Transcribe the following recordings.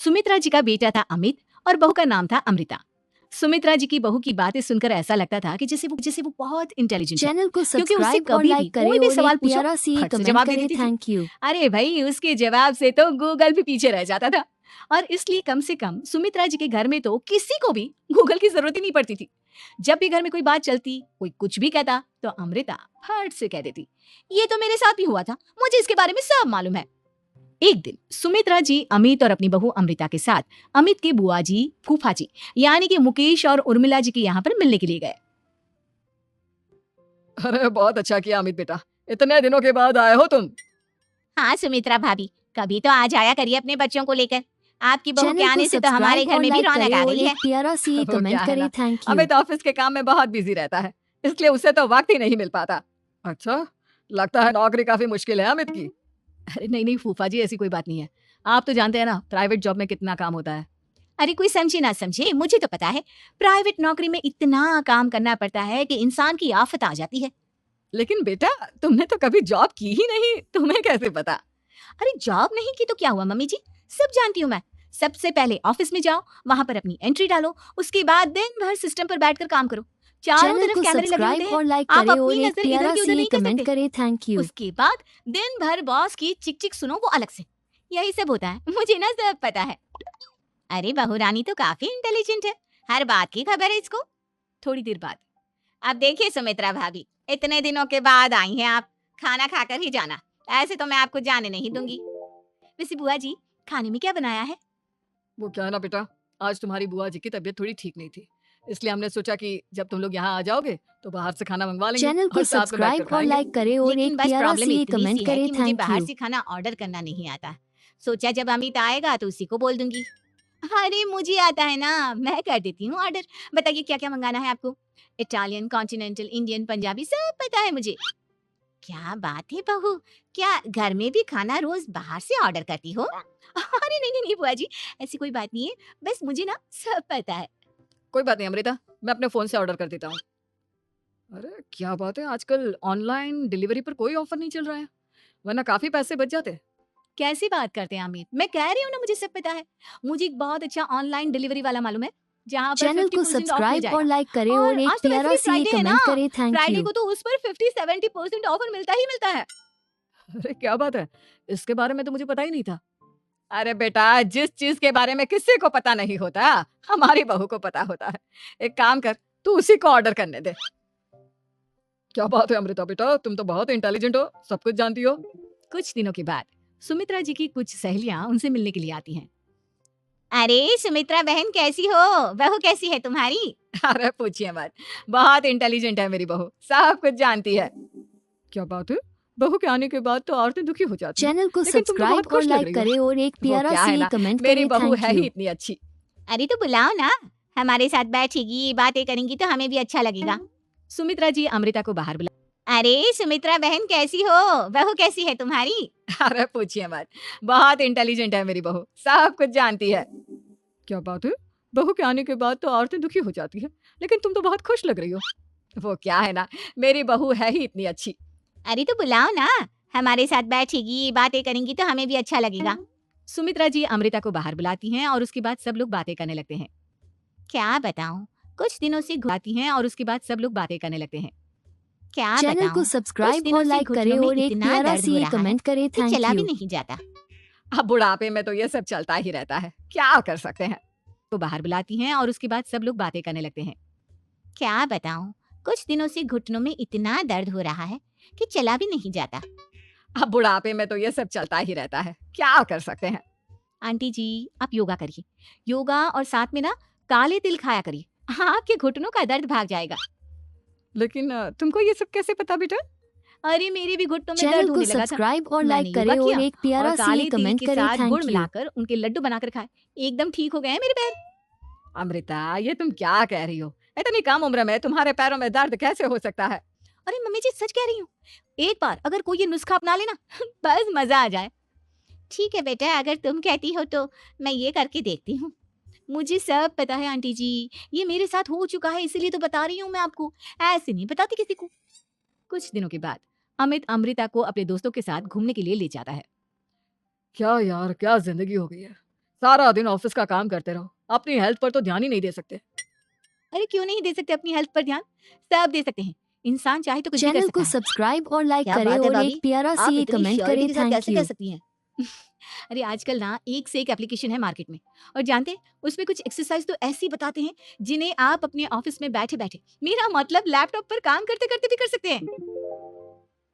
सुमित्रा जी का बेटा था अमित और बहू का नाम था अमृता। सुमित्रा जी की बहू की बातें सुनकर ऐसा लगता था कि जैसे वो बहुत इंटेलिजेंट है, चैनल को क्योंकि उससे सब्सक्राइब और कभी भी लाइक करें कोई भी और सवाल एक पूछो प्यारा सी फट से कमेंट जवाब दे करें। देती थी। Thank you. अरे भाई, उसके जवाब से तो गूगल भी पीछे रह जाता था। और इसलिए कम से कम सुमित्रा जी के घर में तो किसी को भी गूगल की जरूरत ही नहीं पड़ती थी। जब भी घर में कोई बात चलती, कोई कुछ भी कहता, तो अमृता फट से कह देती, ये तो मेरे साथ भी हुआ था, मुझे इसके बारे में सब मालूम है। एक दिन सुमित्रा जी अमित और अपनी बहू अमृता के साथ अमित के बुआ जी, फूफा जी यानी कि मुकेश और उर्मिला जी के यहाँ पर मिलने के लिए गए। अरे बहुत अच्छा किया अमित बेटा, इतने दिनों के बाद आए हो तुम। हाँ सुमित्रा भाभी, कभी तो आ जाया करिए अपने बच्चों को लेकर। आपकी बहू के चैनल को आने से तो हमारे सब्सक्राइब घर और में भी लाइक रौनक करें आ और गई है। एक प्यारा सी वो कमेंट क्या है करें। ना, थैंक यू। अमित ऑफिस के काम में बहुत बिजी रहता है, इसलिए उसे तो वक्त ही नहीं मिल पाता। अच्छा, लगता है नौकरी काफी मुश्किल है अमित की। अरे नहीं नहीं फूफा जी, ऐसी कोई बात नहीं है। आप तो जानते हैं ना प्राइवेट जॉब में कितना काम होता है। अरे कोई समझे ना समझे, मुझे तो पता है प्राइवेट नौकरी में इतना काम करना पड़ता है कि इंसान की आफत आ जाती है। लेकिन बेटा, तुमने तो कभी जॉब की ही नहीं, तुम्हें कैसे पता? अरे जॉब नहीं की तो क्या हुआ मम्मी जी, सब जानती हूँ मैं। सबसे पहले ऑफिस में जाओ, वहां पर अपनी एंट्री डालो, उसके बाद दिन भर सिस्टम पर बैठकर काम करो। चारों चैनल तरफ को कैमरे लगे होते सब्सक्राइब हैं, और लाइक आप करें और अपनी एक नजर इधर प्यारा की उधर सी नहीं कर कमेंट सकते। करें। Thank you. उसके बाद दिन भर बॉस की चिक चिक सुनो, वो अलग से। यही सब होता है, मुझे ना सब पता है। अरे बहू रानी तो काफी इंटेलिजेंट है, हर बात की खबर है इसको। थोड़ी देर बाद अब देखिए सुमित्रा भाभी, इतने दिनों के बाद आई हैं आप, खाना खाकर ही जाना, ऐसे तो मैं आपको जाने नहीं दूंगी। वैसे बुआ जी, खाने में क्या बनाया है? वो क्या है ना बेटा, आज तुम्हारी बुआ जी की तबीयत थोड़ी ठीक नहीं थी, इसलिए हमने सोचा कि जब तुम लोग यहाँ आ जाओगे तो बाहर से खाना मंगवा लेंगे चैनल को और साथ में बैठकर सब्सक्राइब और खाएंगे। लाइक करें और लेकिन एक बस प्यारा प्रॉब्लम सी इतनी कमेंट सी है करें। कि मुझे थैंक बाहर यू। से खाना ऑर्डर करना नहीं आता। सोचा जब अमित आएगा तो उसी को बोल दूंगी। अरे मुझे आता है ना, मैं कर देती हूँ ऑर्डर। बताइए क्या क्या मंगाना है आपको? इटालियन, कॉन्टिनेंटल, इंडियन, पंजाबी सब पता है मुझे। क्या बात है बहू, क्या घर में भी खाना रोज बाहर से ऑर्डर करती हो? अरे नहीं नहीं नहीं बुआ जी, ऐसी कोई बात नहीं है, बस मुझे ना सब पता है। कोई बात नहीं अमृता, मैं अपने फोन से ऑर्डर कर देता हूँ। अरे क्या बात है, आजकल ऑनलाइन डिलीवरी पर कोई ऑफर नहीं चल रहा है, वरना काफी पैसे बच जाते। कैसी बात करते हैं अमित, मैं कह रही हूँ ना मुझे सब पता है। मुझे एक बहुत अच्छा ऑनलाइन डिलीवरी वाला मालूम है, जहाँ पर चैनल को 50% ऑफ मिल सब्सक्राइब और जाएगा। लाइक करें और और एक आज तो वैसे प्यारा भी सी फ्राइडे है ना, कमेंट करें। Thank Friday you. को तो उस पर 50-70% ऑफर मिलता ही मिलता है। अरे क्या बात है, इसके बारे में तो मुझे पता ही नहीं था। अरे बेटा, जिस चीज के बारे में किसी को पता नहीं होता, हमारी बहू को पता होता है। एक काम कर, तू उसी को ऑर्डर करने दे। क्या बात है अमृता बेटा, तुम तो बहुत इंटेलिजेंट हो, सब कुछ जानती हो। कुछ दिनों के बाद सुमित्रा जी की कुछ सहेलियां उनसे मिलने के लिए आती हैं। अरे सुमित्रा बहन कैसी हो, बहू कैसी है तुम्हारी? अरे पूछिए मत, बहुत इंटेलिजेंट है मेरी बहू, सब कुछ जानती है। क्या बात है, बहू के आने के बाद तो औरतें दुखी हो जाती हैं, चैनल को लेकिन तुम तो बहुत सब्सक्राइब और खुश लग लाइक रही हो। करें और एक वो प्यारा क्या है सी ना, कमेंट मेरी करें। बहू थैंक है ही यू। इतनी अच्छी। अरे तो बुलाओ ना, हमारे साथ बैठेगी, बातें करेंगी तो हमें भी अच्छा लगेगा। सुमित्रा जी अमृता को बाहर बुला। अरे सुमित्रा बहन कैसी हो, बहू कैसी है तुम्हारी? अरे पूछिए मत, बहुत इंटेलिजेंट है मेरी बहू, सब कुछ जानती है। क्या बात है, बहू के आने के बाद तो औरतें दुखी हो जाती है, लेकिन तुम तो बहुत खुश लग रही हो। वो क्या है ना, मेरी बहू है ही इतनी अच्छी। अरे तो बुलाओ ना, हमारे साथ बैठेगी, बातें करेंगी तो हमें भी अच्छा लगेगा। सुमित्रा जी अमृता को बाहर बुलाती हैं और उसके बाद सब लोग बातें करने लगते हैं। क्या बताऊं, कुछ दिनों से बुलाती हैं और उसके बाद सब लोग बातें करने लगते हैं। क्या चैनल बताऊं, को कुछ सब्सक्राइब दिनों और से लाइक करें घुटनों में और एक इतना प्यारा दर्द हो सी रहा है कमेंट करें। कि थैंक चला भी यू। नहीं जाता। अब बुढ़ापे में तो ये सब चलता ही रहता है, क्या कर सकते हैं। वो बाहर बुलाती हैं और उसके बाद सब लोग बातें करने लगते हैं। क्या बताऊं, कुछ दिनों से घुटनों में इतना दर्द हो रहा है कि चला भी नहीं जाता। अब बुढ़ापे में तो ये सब चलता ही रहता है, क्या कर सकते हैं। आंटी जी, आप योगा करिए, योगा और साथ में ना काले तिल खाया करिए, आपके घुटनों का दर्द भाग जाएगा। लेकिन तुमको ये सब कैसे पता बेटा? अरे मेरे भी घुटनों में चैनल दर्द को होने लगा था, सब्सक्राइब और मैंने लाइक योगा करें और किया एक प्यारा और सी काले तिल कमेंट के करें। साथ गुड़ थैंक यू। मिलाकर उनके लड्डू बनाकर खाए, एकदम ठीक हो गए हैं मेरे पैर। अमृता, ये तुम क्या कह रही हो, इतनी कम उम्र में तुम्हारे पैरों में दर्द कैसे हो सकता है। अरे मम्मी जी सच कह रही हूँ, एक बार अगर कोई ये नुस्खा अपना लेना बस मजा आ जाए। ठीक है बेटा, अगर तुम कहती हो तो मैं ये करके देखती हूँ। मुझे सब पता है आंटी जी, ये मेरे साथ हो चुका है, इसीलिए तो बता रही हूँ मैं आपको, ऐसे नहीं बताती किसी को। कुछ दिनों के बाद अमित अमृता को अपने दोस्तों के साथ घूमने के लिए ले जाता है। क्या यार, क्या जिंदगी हो गई है, सारा दिन ऑफिस का काम करते रहो, अपनी हेल्थ पर तो ध्यान ही नहीं दे सकते। अरे क्यों नहीं दे सकते अपनी हेल्थ पर ध्यान? सब दे सकते हैं। इंसान चाहे तो कुछ भी कर चैनल सकता को है। सब्सक्राइब और लाइक क्या करें बात है और भाभी? एक प्यारा आप सी इतनी कमेंट श्योरिटी करें। के साथ थैंक कैसे यू। कर सकती हैं? अरे आजकल ना एक से एक एप्लीकेशन है मार्केट में, और जानते हैं उसमें कुछ एक्सरसाइज तो ऐसी बताते हैं जिन्हें आप अपने ऑफिस में बैठे बैठे, मेरा मतलब लैपटॉप पर काम करते करते भी कर सकते हैं।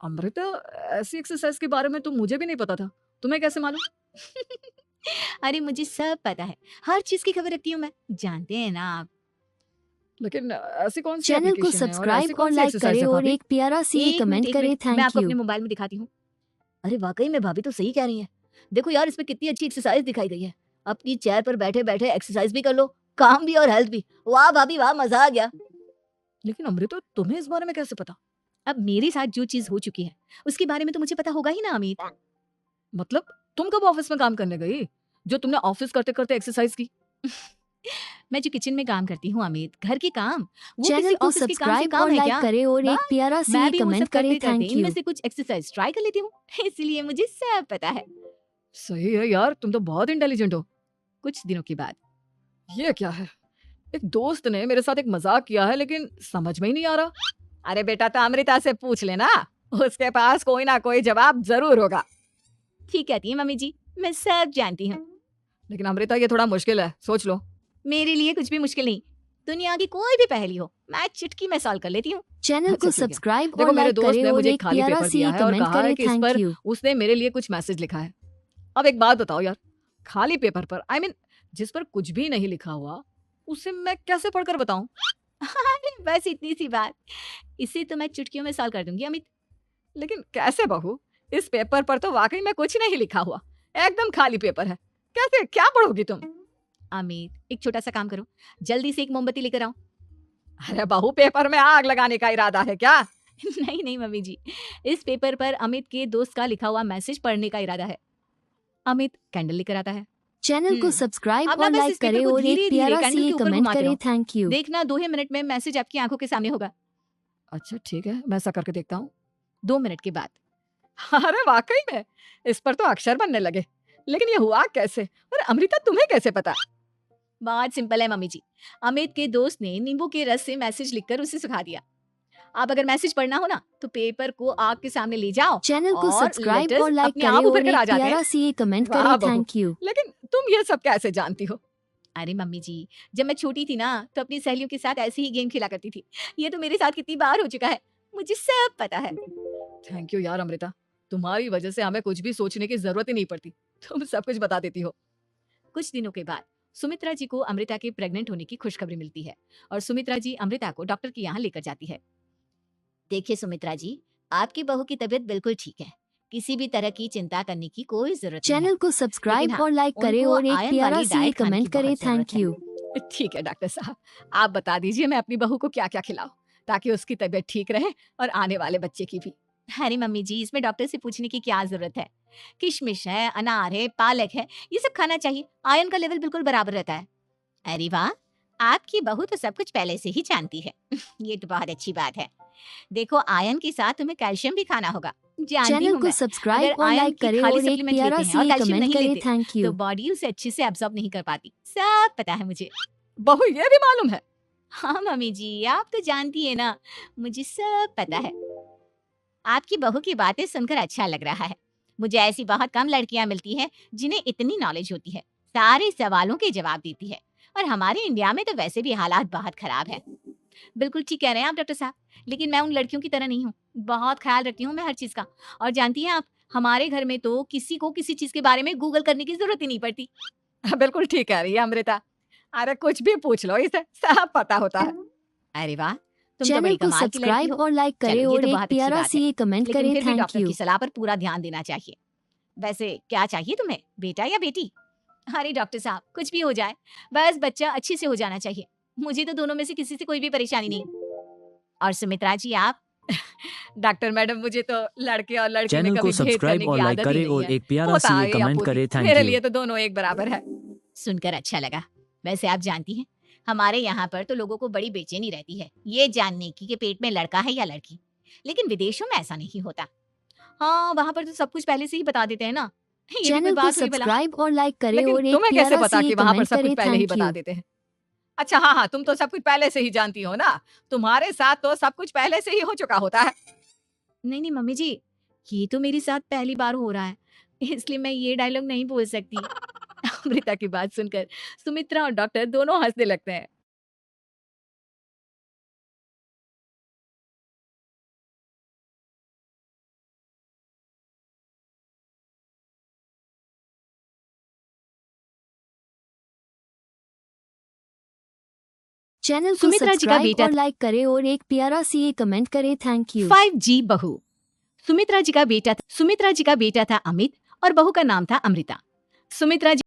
अमृता, ऐसी एक्सरसाइज के बारे में तो मुझे भी नहीं पता था, तुम्हें कैसे मालूम? अरे मुझे सब पता है, हर चीज की खबर रखती हूँ मैं, जानते हैं ना आप। लेकिन ऐसी कौन सी चैनल को एप्लीकेशन है और ऐसी सब्सक्राइब और कौन सी लाइक एक्सरसाइज करें है और भाभी? एक प्यारा सी एक कमेंट मिनट, करें। मैं थैंक आपको यू। अपने मोबाइल में दिखाती हूँ। अरे वाकई में भाभी तो सही कह रही हैं। देखो यार, इसमें कितनी अच्छी एक्सरसाइज दिखाई गई है। अपनी चेयर पर बैठे बैठे एक्सरसाइज भी कर लो, काम भी और हेल्थ भी। वाह भाभी वाह, मजा आ गया। लेकिन अमृता, तुम्हें इस बारे में कैसे पता? अब मेरे साथ जो चीज हो चुकी है उसके बारे में तो मुझे पता होगा ही ना अमित। मतलब तुम कब ऑफिस में काम करने गई जो तुमने ऑफिस करते करते एक्सरसाइज की? मैं जो किचन में काम करती हूँ अमित, घर के काम, वो चैनल किसी को ऑफिस के काम से सब्सक्राइब काम और है लाइक क्या? करें और एक बस, प्यारा सी मैं भी वो कमेंट सब करते करें। करते थैंक इनमें यू। से कुछ एक्सरसाइज ट्राई कर लेती हूँ, इसलिए मुझे सब पता है। सही है यार, तुम तो बहुत इंटेलिजेंट हो। कुछ दिनों के बाद ये क्या है? एक दोस्त ने मेरे साथ एक मजाक किया है, लेकिन समझ में ही नहीं आ रहा। अरे बेटा, तो अमृता से पूछ लेना, उसके पास कोई ना कोई जवाब जरूर होगा। ठीक कहती है मम्मी जी, मैं सब जानती हूँ। लेकिन अमृता, ये थोड़ा मुश्किल है, सोच लो। मेरे लिए कुछ भी मुश्किल नहीं, दुनिया की कोई भी पहेली हो मैं चुटकी में सॉल्व कर लेती हूँ। चैनल अच्छा, को ठीक है। सब्सक्राइब और देखो, मेरे लाइक दोस्त करें ने और मुझे एक एक खाली प्यारा पेपर सी दिया है और कमेंट कहा है करें। कि इस थैंक पर यू। उसने मेरे लिए कुछ मैसेज लिखा है। अब एक बात बताओ यार, खाली पेपर पर, आई मीन जिस पर कुछ भी नहीं लिखा हुआ, उसे मैं कैसे पढ़कर बताऊं? अरे बस इतनी सी बात, इसे तो मैं चुटकियों में सॉल्व कर दूंगी अमित। लेकिन कैसे बहू? इस पेपर पर तो वाकई में कुछ नहीं लिखा हुआ, एकदम खाली पेपर है। कैसे, क्या पढ़ोगी तुम? अमित, एक छोटा सा काम करो, जल्दी से एक मोमबत्ती लेकर आओ। अरे बहू, पेपर में आग लगाने का इरादा है क्या? नहीं नहीं मम्मी जी, इस पेपर पर अमित के दोस्त का लिखा हुआ मैसेज पढ़ने का इरादा है। अमित कैंडल लेकर आता है। चैनल को सब्सक्राइब अब ना और बस लाइक इस पेपर करें को और एक धीरे-धीरे प्यारा कैंडल सी के ऊपर कमेंट घुमाते करें। रहो। Thank you. देखना 2 ही मिनट में मैसेज आपकी आंखों के सामने होगा। अच्छा ठीक है, मैं ऐसा करके देखता हूँ। 2 मिनट के बाद। अरे वाकई में इस पर तो अक्षर बनने लगे। लेकिन ये हुआ कैसे? और अमृता, तुम्हें कैसे पता? बहुत सिंपल है मम्मी जी, अमित के दोस्त ने नींबू के रस से मैसेज लिखकर उसे सुखा दिया। अब अगर मैसेज पढ़ना हो ना तो पेपर को आग के सामने ले जाओ चैनल को और सब्सक्राइब लेटर्स और लाइक अपने करें आप और उभर कर आ एक जाते हैं। प्यारा सी कमेंट वाह करें। बहू, थैंक यू। लेकिन तुम ये सब कैसे जानती हो? अरे मम्मी जी, जब मैं छोटी थी ना तो अपनी सहेलियों के साथ ऐसे ही गेम खेला करती थी। ये तो मेरे साथ कितनी बार हो चुका है, मुझे सब पता है। थैंक यू यार अमृता, तुम्हारी वजह से हमें कुछ भी सोचने की जरूरत ही नहीं पड़ती, तुम सब कुछ बता देती हो। कुछ दिनों के बाद सुमित्रा जी को अमृता के प्रेग्नेंट होने की खुशखबरी मिलती है और सुमित्रा जी अमृता को डॉक्टर के यहाँ लेकर जाती है। देखिए सुमित्रा जी, आपकी बहू की तबीयत बिल्कुल ठीक है, किसी भी तरह की चिंता करने की कोई जरूरत नहीं है। चैनल को सब्सक्राइब लेकिन हाँ, और लाइक करें उनको और एक आयरन प्यारा वाली सी डाइट खाने कमेंट की करें। बहुत थैंक जरूरत है। यू। ठीक है डॉक्टर साहब, आप बता दीजिए मैं अपनी बहू को क्या क्या खिलाऊं ताकि उसकी तबीयत ठीक रहे और आने वाले बच्चे की भी। अरे मम्मी जी, इसमें डॉक्टर से पूछने की क्या जरूरत है? किशमिश है, अनार है, पालक है, ये सब खाना चाहिए, आयरन का लेवल बिल्कुल बराबर रहता है। अरे वाह, आपकी बहू तो सब कुछ पहले से ही जानती है। ये तो बहुत अच्छी बात है। देखो, आयरन के साथ तुम्हें कैल्शियम भी खाना होगा। जानती चैनल हूँ को मैं, सब्सक्राइब अगर और आयरन लाइक की करें खाली और एक सप्लीमेंट प्यारा लेते हैं और सी कैल्शियम कमेंट नहीं करें। लेते थैंक तो यू। बॉडी उसे अच्छे से एब्जॉर्ब नहीं कर पाती, सब पता है मुझे। बहू, ये भी मालूम है? हाँ मम्मी जी, आप तो जानती है ना, मुझे सब पता है। आपकी बहू की बातें सुनकर अच्छा लग रहा है। मुझे ऐसी बहुत कम लड़कियां मिलती हैं जिन्हें इतनी नॉलेज होती है, सारे सवालों के जवाब देती है। और हमारे इंडिया में तो वैसे भी हालात बहुत खराब है। बिल्कुल ठीक कह रहे हैं आप डॉक्टर साहब, लेकिन मैं उन लड़कियों की तरह नहीं हूँ। बहुत ख्याल रखती हूँ मैं हर चीज का। और जानती हैं आप, हमारे घर में तो किसी को किसी चीज के बारे में गूगल करने की जरूरत ही नहीं पड़ती। बिल्कुल ठीक कह रही है अमृता, अरे कुछ भी पूछ लो, इसे सब पता होता है। अरे वाह, तुम तो चैनल बड़ी को कमाल की लड़की सब्सक्राइब हो। और लाइक चलो, करें ये और तो एक बहुत अच्छी प्यारा बात है। सी कमेंट लेकिन करें। फिर भी थैंक डॉक्टर यू। की सलाह पर पूरा ध्यान देना चाहिए। वैसे क्या चाहिए तुम्हें, बेटा या बेटी? अरे डॉक्टर साहब, कुछ भी हो जाए, बस बच्चा अच्छे से हो जाना चाहिए। मुझे तो दोनों में से किसी से कोई भी परेशानी नहीं। और सुमित्रा जी, आप? डॉक्टर मैडम, मुझे तो लड़के और लड़की में चैनल को कभी भेद सब्सक्राइब करने और की लाइक आदत ही करें नहीं और है। एक प्यारा पोता सी आए या कमेंट पोती, करें। थैंक मेरे यू। लिए तो दोनों एक बराबर है। सुनकर अच्छा लगा। वैसे आप जानती हैं, हमारे यहाँ पर तो लोगों को बड़ी बेचैनी रहती है ये जानने की कि पेट में लड़का है या लड़की। लेकिन विदेशों में ऐसा नहीं होता। हाँ, वहां पर तो सब कुछ पहले से ही बता देते हैं ना। ये भी कोई चैनल को बात हुई भला? सब्सक्राइब और लाइक करें लेकिन और एक तुम्हें कैसे प्यारा पता सी कि वहां पर कमेंट सब कुछ करें। पहले ही थैंक बता यू। देते हैं? अच्छा, हाँ हाँ, तुम तो सब कुछ पहले से ही जानती हो ना, तुम्हारे साथ तो सब कुछ पहले से ही हो चुका होता है। नहीं नहीं मम्मी जी, ये तो मेरे साथ पहली बार हो रहा है, इसलिए मैं ये डायलॉग नहीं बोल सकती। अमृता की बात सुनकर सुमित्रा और डॉक्टर दोनों हंसने लगते हैं। चैनल को सुमित्रा जी का सब्सक्राइब बेटा और लाइक करें और एक प्यारा सी कमेंट करें। Thank you. 5G बहू। सुमित्रा जी का बेटा था अमित और बहू का नाम था अमृता। सुमित्रा जी